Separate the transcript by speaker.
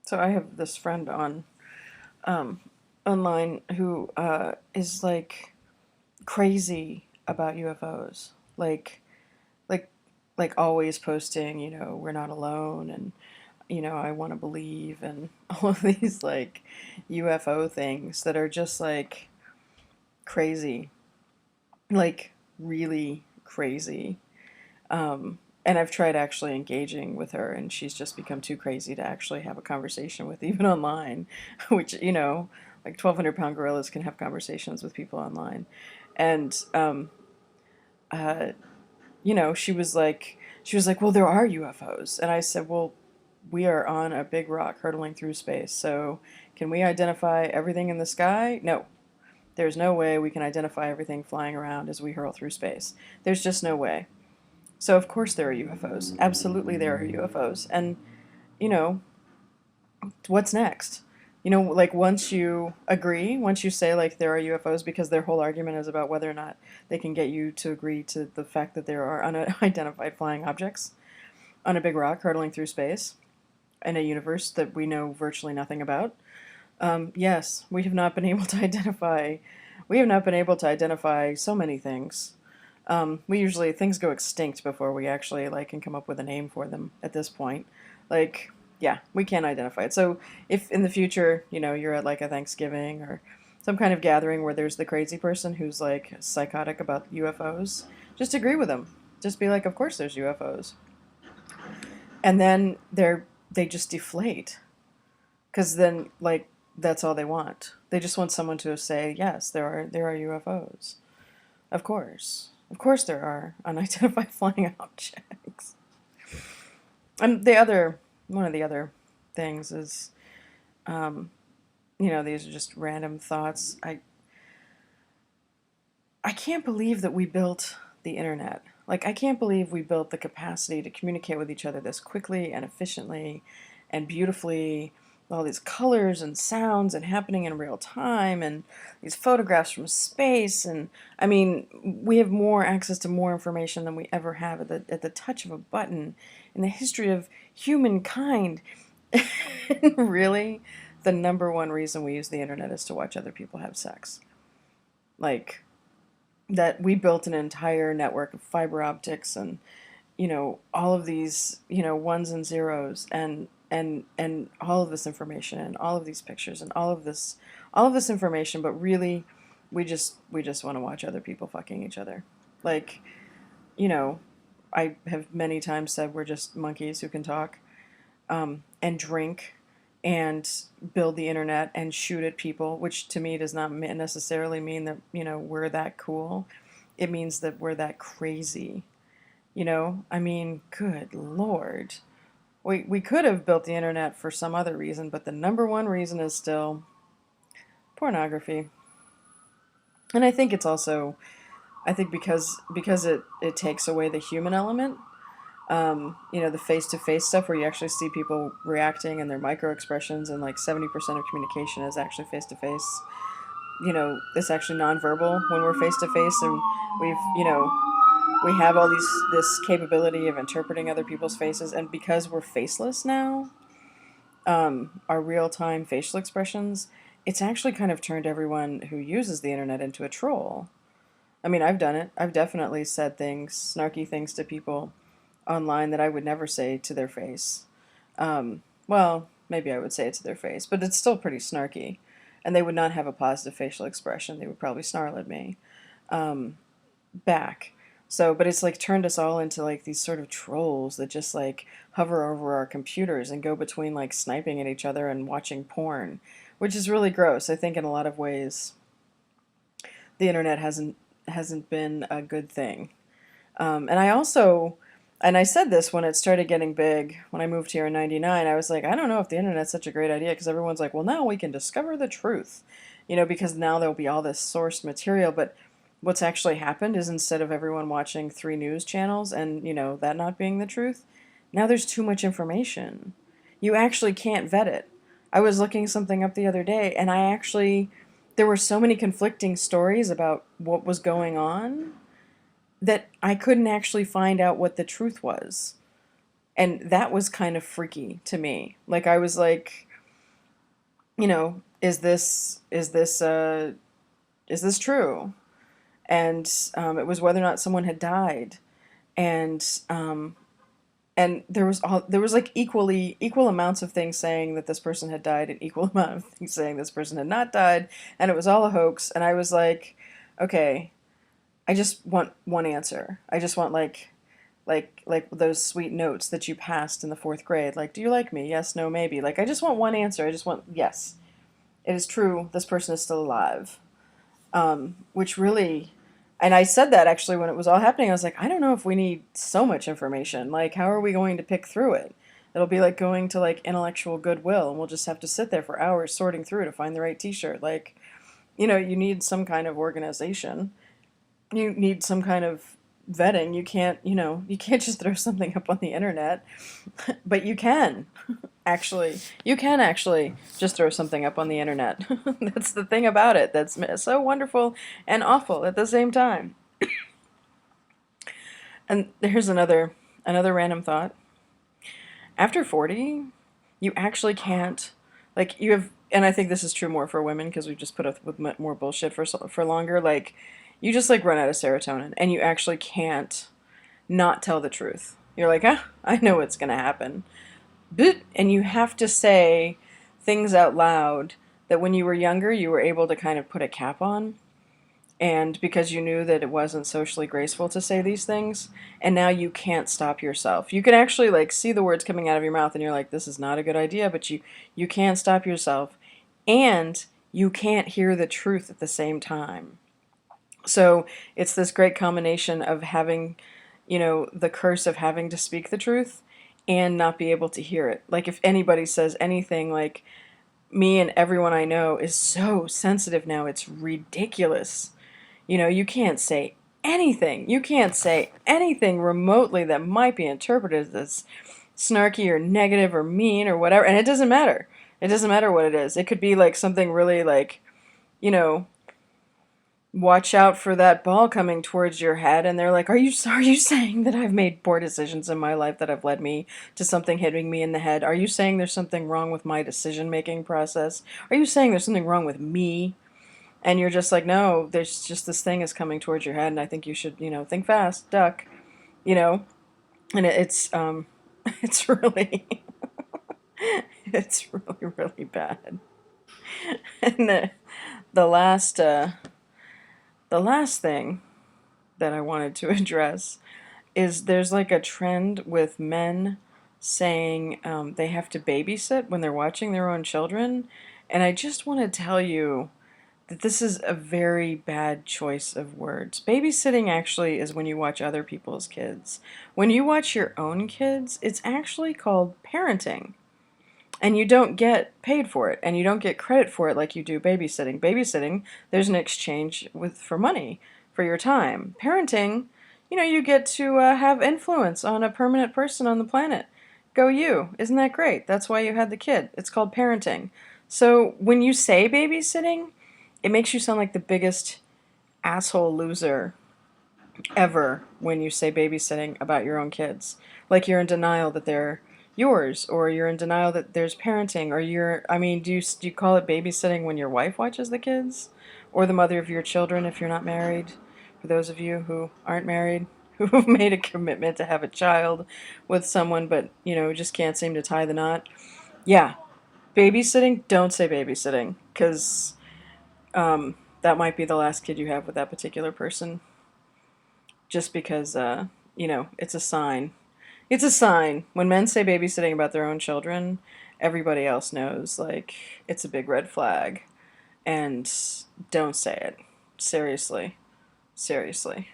Speaker 1: So I have this friend on um, online who is like crazy about UFOs. Like like always posting, we're not alone, and I want to believe, and all of these like UFO things that are just like crazy, like really crazy. And I've tried actually engaging with her, and she's just become too crazy to actually have a conversation with, even online, which, like 1,200-pound gorillas can have conversations with people online. And, uh, she was like, well, there are UFOs. And I said, well, we are on a big rock hurtling through space. So can we identify everything in the sky? No. There's no way we can identify everything flying around as we hurl through space. There's just no way. So of course there are UFOs. Absolutely there are UFOs. And you know, what's next? Like once you agree, once you say like there are UFOs, because their whole argument is about whether or not they can get you to agree to the fact that there are unidentified flying objects on a big rock hurtling through space in a universe that we know virtually nothing about. Yes, we have not been able to identify. We have not been able to identify so many things. We usually things go extinct before we actually like can come up with a name for them at this point. Like, yeah, we can't identify it. So if in the future, you're at like a Thanksgiving or some kind of gathering where there's the crazy person who's like psychotic about UFOs, just agree with them. Just be like, of course there's UFOs. And then they just deflate, because then like that's all they want. They just want someone to say, yes, there are UFOs. Of course, there are unidentified flying objects. And one of the other things is, um, these are just random thoughts. I can't believe that we built the internet. Like, I can't believe we built the capacity to communicate with each other this quickly and efficiently and beautifully, with all these colors and sounds and happening in real time, and these photographs from space. And I mean, we have more access to more information than we ever have at the touch of a button in the history of humankind. Really, the number one reason we use the internet is to watch other people have sex. Like, that we built an entire network of fiber optics, and all of these ones and zeros, and all of this information and all of these pictures and all of this information, but really we just want to watch other people fucking each other. Like, you know I have many times said we're just monkeys who can talk, and drink, and build the internet and shoot at people, which to me does not necessarily mean that we're that cool. It means that we're that crazy. I mean, good lord. We could have built the internet for some other reason, but the number one reason is still pornography. And I think it's also, I think because it takes away the human element. The face to face stuff where you actually see people reacting and their micro expressions, and like 70% of communication is actually face to face. It's actually nonverbal when we're face to face, and we've, we have all this capability of interpreting other people's faces, and because we're faceless now, our real time facial expressions, it's actually kind of turned everyone who uses the internet into a troll. I mean, I've done it. I've definitely said things, snarky things to people online that I would never say to their face. Well, maybe I would say it to their face, but it's still pretty snarky. And they would not have a positive facial expression. They would probably snarl at me back. So, but it's like turned us all into like these sort of trolls that just like hover over our computers and go between like sniping at each other and watching porn, which is really gross. I think in a lot of ways, the internet hasn't been a good thing. And I said this when it started getting big, when I moved here in '99. I was like, I don't know if the internet's such a great idea, because everyone's like, well, now we can discover the truth, because now there'll be all this source material. But what's actually happened is, instead of everyone watching three news channels and, that not being the truth, now there's too much information. You actually can't vet it. I was looking something up the other day, and there were so many conflicting stories about what was going on that I couldn't actually find out what the truth was. And that was kind of freaky to me. Like, I was like, is this true? And it was whether or not someone had died, and there was like equal amounts of things saying that this person had died and equal amount of things saying this person had not died, and it was all a hoax. And I was like, okay, I just want one answer. I just want like those sweet notes that you passed in the fourth grade. Like, do you like me? Yes, no, maybe. Like, I just want one answer. I just want yes. It is true. This person is still alive. Which really, and I said that actually when it was all happening. I was like, I don't know if we need so much information. Like, how are we going to pick through it? It'll be like going to like intellectual goodwill, and we'll just have to sit there for hours sorting through to find the right T-shirt. Like, you need some kind of organization. You need some kind of vetting. You can't just throw something up on the internet, but you can. Actually, you can actually just throw something up on the internet. That's the thing about it that's so wonderful and awful at the same time. And here's another random thought. After 40, you actually can't, like, you have, and I think this is true more for women because we've just put up with more bullshit for longer. Like, you just like run out of serotonin, and you actually can't not tell the truth. You're like, ah, I know what's gonna happen. And you have to say things out loud that when you were younger you were able to kind of put a cap on, and because you knew that it wasn't socially graceful to say these things, and now you can't stop yourself. You can actually like see the words coming out of your mouth and you're like, this is not a good idea, but you can't stop yourself, and you can't hear the truth at the same time. So it's this great combination of having, the curse of having to speak the truth and not be able to hear it. Like, if anybody says anything, like, me and everyone I know is so sensitive now, it's ridiculous. You can't say anything. You can't say anything remotely that might be interpreted as snarky or negative or mean or whatever. And it doesn't matter. It doesn't matter what it is. It could be like something really like, you know, watch out for that ball coming towards your head, and they're like, are you saying that I've made poor decisions in my life that have led me to something hitting me in the head? Are you saying there's something wrong with my decision making process? Are you saying there's something wrong with me? And you're just like, no, there's just this thing is coming towards your head, and I think you should, think fast, duck, you know and it's it's really it's really really bad. And the last the last thing that I wanted to address is there's like a trend with men saying they have to babysit when they're watching their own children. And I just want to tell you that this is a very bad choice of words. Babysitting actually is when you watch other people's kids. When you watch your own kids, it's actually called parenting. And you don't get paid for it, and you don't get credit for it like you do babysitting. Babysitting, there's an exchange for money for your time. Parenting, you get to have influence on a permanent person on the planet. Go you! Isn't that great? That's why you had the kid. It's called parenting. So when you say babysitting, it makes you sound like the biggest asshole loser ever when you say babysitting about your own kids. Like you're in denial that they're yours, or you're in denial that there's parenting, or I mean, do you call it babysitting when your wife watches the kids? Or the mother of your children if you're not married? For those of you who aren't married, who've made a commitment to have a child with someone but, just can't seem to tie the knot. Yeah, babysitting, don't say babysitting, because that might be the last kid you have with that particular person. Just because, it's a sign. It's a sign. When men say babysitting about their own children, everybody else knows, like, it's a big red flag. And don't say it. Seriously. Seriously.